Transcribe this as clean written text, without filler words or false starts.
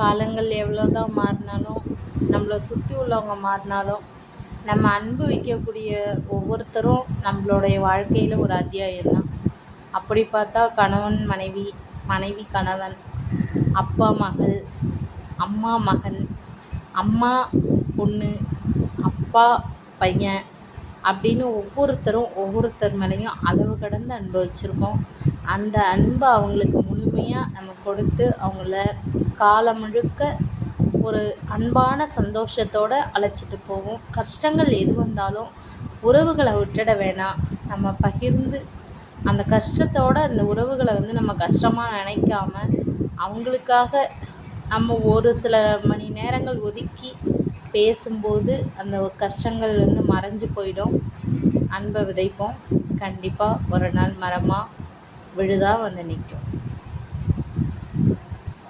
காலங்கள் எவ்வளோ தான் மாறினாலும், நம்மளை சுற்றி உள்ளவங்க மாறினாலும், நம்ம அன்பு வைக்கக்கூடிய ஒவ்வொருத்தரும் நம்மளுடைய வாழ்க்கையில் ஒரு அத்தியாயம்தான். அப்படி பார்த்தா கணவன் மனைவி, மனைவி கணவன், அப்பா மகள், அம்மா மகன், அம்மா பொண்ணு, அப்பா பையன் அப்படின்னு ஒவ்வொருத்தரும் ஒவ்வொருத்தர் மேலேயும் அளவு கடந்து அன்பு வச்சுருக்கோம். அந்த அன்பை அவங்களுக்கு முழுமையாக நம்ம கொடுத்து அவங்கள காலம் முழுக்க ஒரு அன்பான சந்தோஷத்தோடு அழைச்சிட்டு போவோம். கஷ்டங்கள் எது வந்தாலும் உறவுகளை விட்டுட வேணாம். நம்ம பகிர்ந்து அந்த கஷ்டத்தோடு அந்த உறவுகளை நம்ம கஷ்டமாக நினைக்காம அவங்களுக்காக நம்ம ஒரு சில மணி நேரங்கள் ஒதுக்கி பேசும்போது அந்த கஷ்டங்கள் மறைஞ்சு போயிடும். அன்பை விதைப்போம். கண்டிப்பாக ஒரு நாள் மரமாக விழுதாக நிற்கும்.